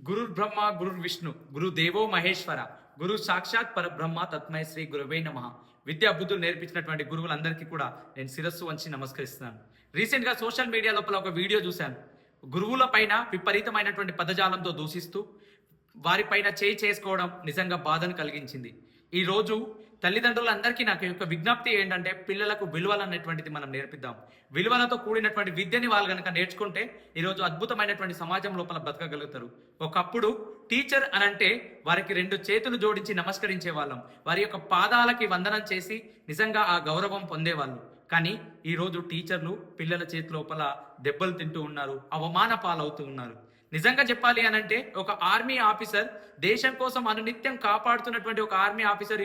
గురుర్ బ్రహ్మ గురుర్ విష్ణు గురు దేవో మహేశ్వర గురు సాక్షాత్ పరబ్రహ్మ తత్మై శ్రీ గురువే నమః. విద్యా బుద్ధులు నేర్పించినటువంటి గురువులందరికీ కూడా నేను శిరస్సు వంచి నమస్కరిస్తున్నాను. రీసెంట్ గా సోషల్ మీడియా లోపల ఒక వీడియో చూశాను. గురువుల పైన విపరీతమైనటువంటి పదజాలంతో దూషిస్తూ వారిపైన చేయి చేసుకోవడం నిజంగా బాధను కలిగించింది. ఈ రోజు తల్లిదండ్రులందరికీ నాకు యొక్క విజ్ఞప్తి ఏంటంటే, పిల్లలకు విలువలు అనేటువంటిది మనం నేర్పిద్దాం. విలువలతో కూడినటువంటి విద్యని వాళ్ళు కనుక నేర్చుకుంటే ఈరోజు అద్భుతమైనటువంటి సమాజం లోపల బతకగలుగుతారు. ఒకప్పుడు టీచర్ అనంటే వారికి 2 చేతులు జోడించి నమస్కరించే వాళ్ళం. వారి యొక్క పాదాలకి వందనం చేసి నిజంగా ఆ గౌరవం పొందేవాళ్ళు. కానీ ఈరోజు టీచర్లు పిల్లల చేతి లోపల దెబ్బలు తింటూ ఉన్నారు, అవమాన పాలవుతూ ఉన్నారు. నిజంగా చెప్పాలి అనంటే, ఒక ఆర్మీ ఆఫీసర్ దేశం కోసం అనునిత్యం కాపాడుతున్నటువంటి ఒక ఆర్మీ ఆఫీసర్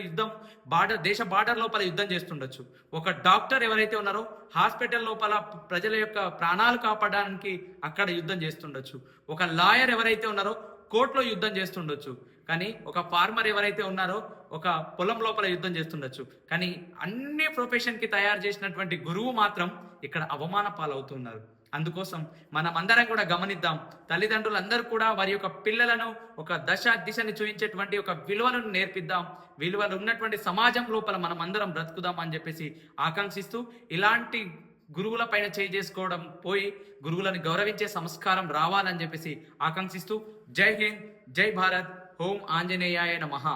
దేశ బార్డర్ లోపల యుద్ధం చేస్తుండొచ్చు. ఒక డాక్టర్ ఎవరైతే ఉన్నారో హాస్పిటల్ లోపల ప్రజల యొక్క ప్రాణాలు కాపాడడానికి అక్కడ యుద్ధం చేస్తుండొచ్చు. ఒక లాయర్ ఎవరైతే ఉన్నారో కోర్టులో యుద్ధం చేస్తుండొచ్చు. కానీ ఒక ఫార్మర్ ఎవరైతే ఉన్నారో ఒక పొలం లోపల యుద్ధం చేస్తుండొచ్చు. కానీ అన్ని ప్రొఫెషన్కి తయారు చేసినటువంటి గురువు మాత్రం ఇక్కడ అవమాన పాలవుతున్నారు. అందుకోసం మనం అందరం కూడా గమనిద్దాం. తల్లిదండ్రులందరూ కూడా వారి యొక్క పిల్లలను ఒక దిశని చూపించేటువంటి ఒక విలువలను నేర్పిద్దాం. విలువలు ఉన్నటువంటి సమాజం లోపల మనం అందరం బ్రతుకుదాం అని చెప్పేసి ఆకాంక్షిస్తూ, ఇలాంటి గురువుల పైన చేయి చేసుకోవడం పోయి గురువులను గౌరవించే సంస్కారం రావాలని చెప్పేసి ఆకాంక్షిస్తూ, జై హింద్, జై భారత్, ఓం ఆంజనేయాయ నమః.